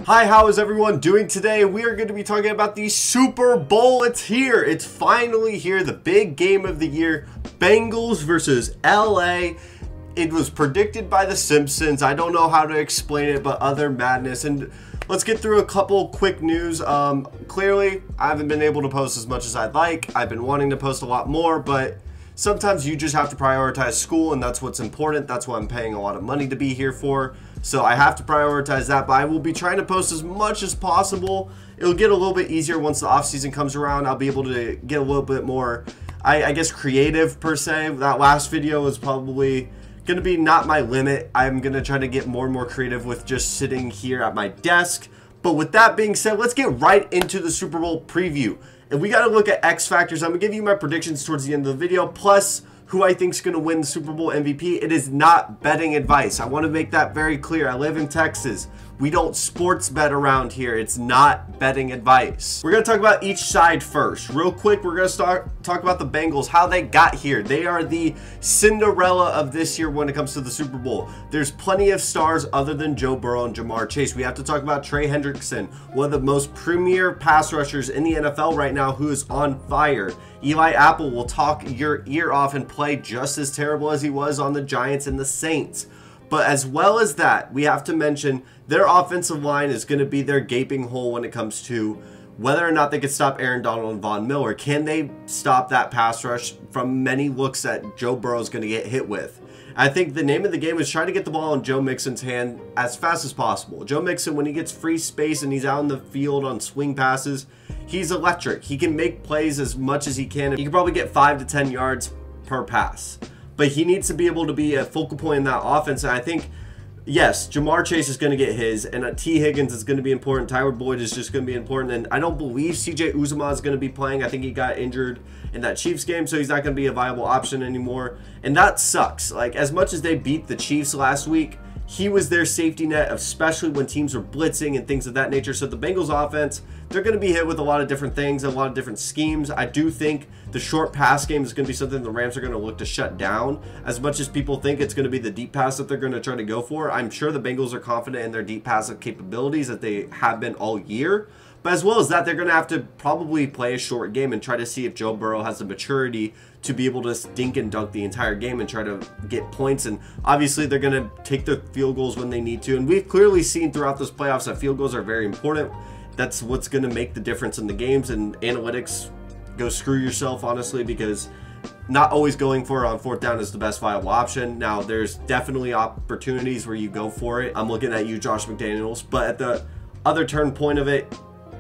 Hi, how is everyone doing today? We are going to be talking about the Super Bowl. It's here. It's finally here. The big game of the year. Bengals versus LA. It was predicted by The Simpsons. I don't know how to explain it, but other madness. And let's get through a couple quick news. Clearly, I haven't been able to post as much as I'd like. I've been wanting to post a lot more, but sometimes you just have to prioritize school, and that's what's important. That's what I'm paying a lot of money to be here for. So I have to prioritize that, but I will be trying to post as much as possible. It'll get a little bit easier once the off season comes around. I'll be able to get a little bit more, I guess, creative per se. That last video was probably going to be not my limit. I'm going to try to get more and more creative with just sitting here at my desk. But with that being said, let's get right into the Super Bowl preview. And we got to look at X factors. I'm going to give you my predictions towards the end of the video, plus who I think is going to win the Super Bowl MVP. It is not betting advice. I want to make that very clear. I live in Texas. We don't sports bet around here. It's not betting advice. We're going to talk about each side first. Real quick, we're going to talk about the Bengals, how they got here. They are the Cinderella of this year when it comes to the Super Bowl. There's plenty of stars other than Joe Burrow and Jamar Chase. We have to talk about Trey Hendrickson, one of the most premier pass rushers in the NFL right now, who is on fire. Eli Apple will talk your ear off and play just as terrible as he was on the Giants and the Saints. But as well as that, we have to mention their offensive line is going to be their gaping hole when it comes to whether or not they can stop Aaron Donald and Von Miller. Can they stop that pass rush from many looks that Joe Burrow is going to get hit with? I think the name of the game is trying to get the ball in Joe Mixon's hand as fast as possible. Joe Mixon, when he gets free space and he's out in the field on swing passes, he's electric. He can make plays as much as he can. He can probably get 5 to 10 yards per pass. But he needs to be able to be a focal point in that offense. And I think, yes, Jamar Chase is going to get his, and T. Higgins is going to be important. Tyler Boyd is just going to be important. And I don't believe CJ Uzomah is going to be playing. I think he got injured in that Chiefs game, so he's not going to be a viable option anymore. And that sucks. Like, as much as they beat the Chiefs last week, he was their safety net, especially when teams are blitzing and things of that nature. So the Bengals offense, they're going to be hit with a lot of different things, a lot of different schemes. I do think the short pass game is going to be something the Rams are going to look to shut down. As much as people think it's going to be the deep pass that they're going to try to go for, I'm sure the Bengals are confident in their deep passive capabilities that they have been all year. But as well as that, they're going to have to probably play a short game and try to see if Joe Burrow has the maturity to be able to dink and dunk the entire game and try to get points. And obviously, they're going to take the field goals when they need to. And we've clearly seen throughout this playoffs that field goals are very important. That's what's going to make the difference in the games. And analytics, go screw yourself, honestly, because not always going for it on fourth down is the best viable option. Now, there's definitely opportunities where you go for it. I'm looking at you, Josh McDaniels. But at the other turn point of it,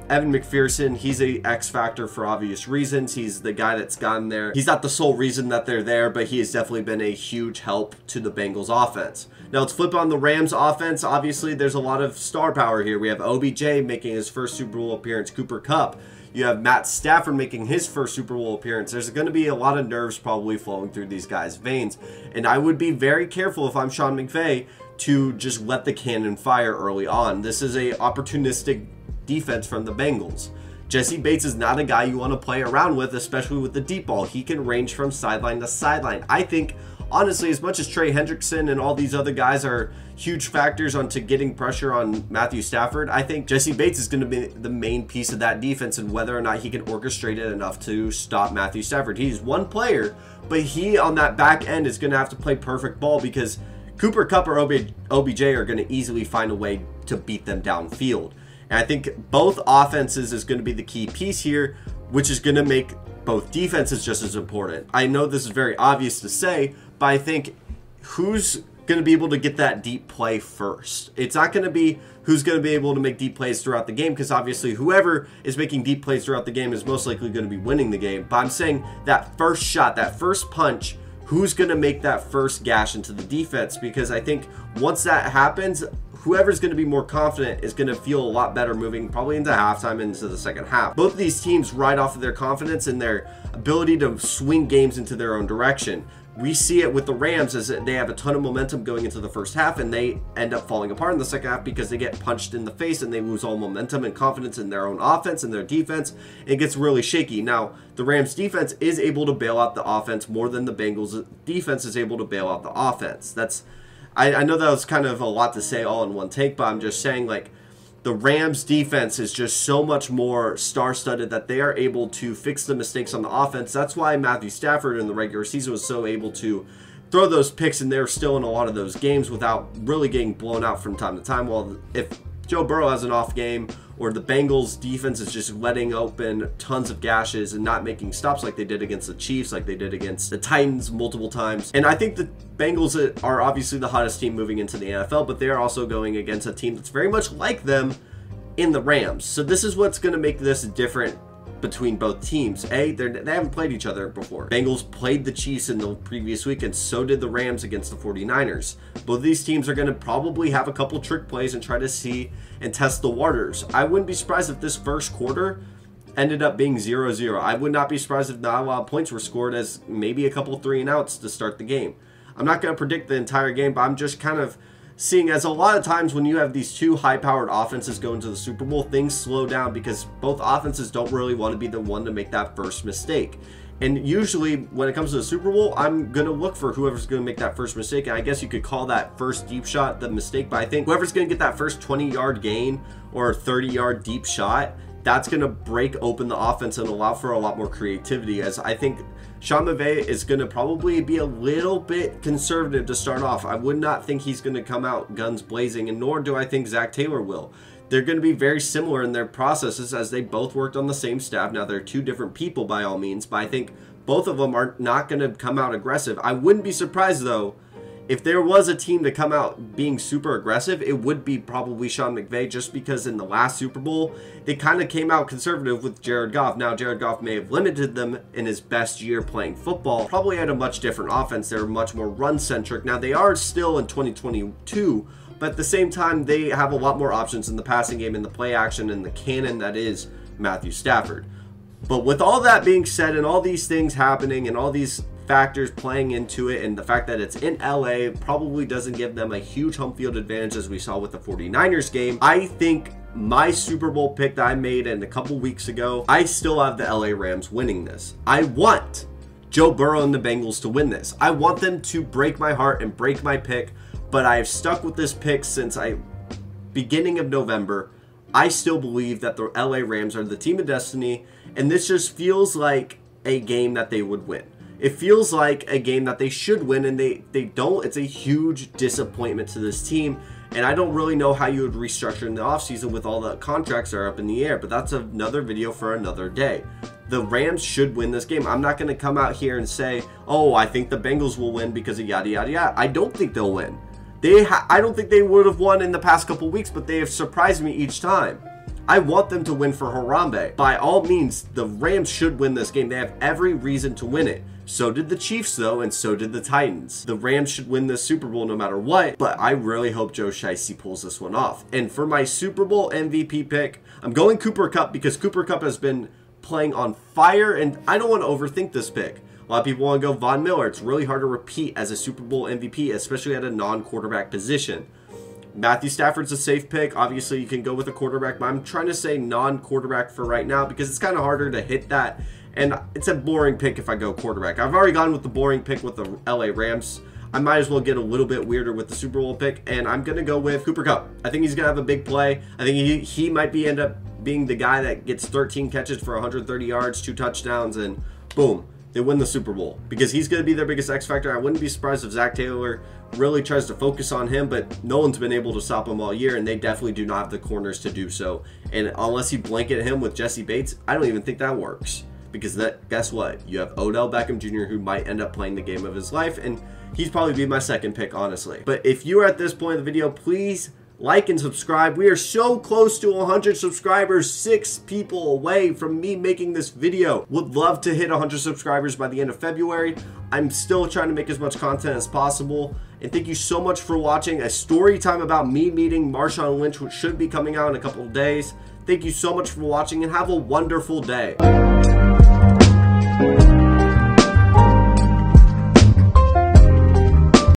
Evan McPherson, he's a X factor for obvious reasons. He's the guy that's gotten there. He's not the sole reason that they're there, but he has definitely been a huge help to the Bengals offense. Now let's flip on the Rams offense. Obviously, there's a lot of star power here. We have OBJ making his first Super Bowl appearance, Cooper Kupp. You have Matt Stafford making his first Super Bowl appearance. There's going to be a lot of nerves probably flowing through these guys' veins. And I would be very careful if I'm Sean McVay to just let the cannon fire early on. This is a opportunistic defense from the Bengals. Jesse Bates is not a guy you want to play around with, especially with the deep ball. He can range from sideline to sideline. I think, honestly, as much as Trey Hendrickson and all these other guys are huge factors onto getting pressure on Matthew Stafford, I think Jesse Bates is going to be the main piece of that defense and whether or not he can orchestrate it enough to stop Matthew Stafford. He's one player, but he on that back end is going to have to play perfect ball because Cooper Kupp or OBJ are going to easily find a way to beat them downfield. And I think both offenses is going to be the key piece here, which is going to make both defenses just as important. I know this is very obvious to say, but I think who's going to be able to get that deep play first? It's not going to be who's going to be able to make deep plays throughout the game, because obviously whoever is making deep plays throughout the game is most likely going to be winning the game. But I'm saying that first shot, that first punch, who's going to make that first gash into the defense? Because I think once that happens, whoever's going to be more confident is going to feel a lot better moving probably into halftime, into the second half. Both of these teams ride off of their confidence and their ability to swing games into their own direction. We see it with the Rams as they have a ton of momentum going into the first half and they end up falling apart in the second half because they get punched in the face and they lose all momentum and confidence in their own offense and their defense. It gets really shaky. Now, the Rams defense is able to bail out the offense more than the Bengals defense is able to bail out the offense. I know that was kind of a lot to say all in one take, but I'm just saying, like, The Rams defense is just so much more star-studded that they are able to fix the mistakes on the offense. That's why Matthew Stafford in the regular season was so able to throw those picks, and they're still in a lot of those games without really getting blown out from time to time. Well, if Joe Burrow has an off game, or the Bengals defense is just letting open tons of gashes and not making stops like they did against the Chiefs, like they did against the Titans multiple times. And I think the Bengals are obviously the hottest team moving into the NFL, but they are also going against a team that's very much like them in the Rams. So this is what's going to make this different between both teams. They haven't played each other before. Bengals played the Chiefs in the previous week, and so did the Rams against the 49ers. Both of these teams are going to probably have a couple trick plays and try to see and test the waters. I wouldn't be surprised if this first quarter ended up being 0-0. I would not be surprised if not a lot of points were scored, as maybe a couple 3-and-outs to start the game. I'm not going to predict the entire game, but I'm just kind of seeing, as a lot of times when you have these two high-powered offenses go into the Super Bowl, things slow down because both offenses don't really want to be the one to make that first mistake. And usually when it comes to the Super Bowl, I'm going to look for whoever's going to make that first mistake. And I guess you could call that first deep shot the mistake, but I think whoever's going to get that first 20-yard gain or 30-yard deep shot, that's going to break open the offense and allow for a lot more creativity, as I think Sean McVay is going to probably be a little bit conservative to start off. I would not think he's going to come out guns blazing, and nor do I think Zach Taylor will. They're going to be very similar in their processes, as they both worked on the same staff. Now, they're two different people by all means, but I think both of them are not going to come out aggressive. I wouldn't be surprised, though, if there was a team to come out being super aggressive, it would be probably Sean McVay, just because in the last Super Bowl, they kind of came out conservative with Jared Goff. Now, Jared Goff may have limited them in his best year playing football, probably had a much different offense. They're much more run-centric. Now, they are still in 2022, but at the same time, they have a lot more options in the passing game, in the play action, and the cannon that is Matthew Stafford. But with all that being said, and all these things happening, and all these factors playing into it, and the fact that it's in LA probably doesn't give them a huge home field advantage, as we saw with the 49ers game, I think my Super Bowl pick that I made in a couple weeks ago, I still have the LA Rams winning this. I want Joe Burrow and the Bengals to win this. I want them to break my heart and break my pick, but I have stuck with this pick since beginning of November. I still believe that the LA Rams are the team of destiny, and this just feels like a game that they would win. It feels like a game that they should win, and they don't. It's a huge disappointment to this team, and I don't really know how you would restructure in the offseason with all the contracts that are up in the air, but that's another video for another day. The Rams should win this game. I'm not going to come out here and say, oh, I think the Bengals will win because of yada, yada, yada. I don't think they'll win. I don't think they would have won in the past couple weeks, but they have surprised me each time. I want them to win for Harambe. By all means, the Rams should win this game. They have every reason to win it. So did the Chiefs, though, and so did the Titans. The Rams should win this Super Bowl no matter what, but I really hope Joe Shiesty pulls this one off. And for my Super Bowl MVP pick, I'm going Cooper Kupp, because Cooper Kupp has been playing on fire, and I don't want to overthink this pick. A lot of people want to go Von Miller. It's really hard to repeat as a Super Bowl MVP, especially at a non-quarterback position. Matthew Stafford's a safe pick. Obviously, you can go with a quarterback, but I'm trying to say non-quarterback for right now because it's kind of harder to hit that. And it's a boring pick if I go quarterback. I've already gone with the boring pick with the LA Rams. I might as well get a little bit weirder with the Super Bowl pick, and I'm going to go with Cooper Kupp. I think he's going to have a big play. I think he might end up being the guy that gets 13 catches for 130 yards, 2 touchdowns, and boom, they win the Super Bowl, because he's going to be their biggest X factor. I wouldn't be surprised if Zach Taylor really tries to focus on him, but no one's been able to stop him all year, and they definitely do not have the corners to do so. And unless you blanket him with Jesse Bates, I don't even think that works. Because guess what? You have Odell Beckham Jr., who might end up playing the game of his life, and he's probably be my second pick, honestly. But if you are at this point of the video, please like and subscribe. We are so close to 100 subscribers, 6 people away from me making this video. Would love to hit 100 subscribers by the end of February. I'm still trying to make as much content as possible. And thank you so much for watching a story time about me meeting Marshawn Lynch, which should be coming out in a couple of days. Thank you so much for watching, and have a wonderful day.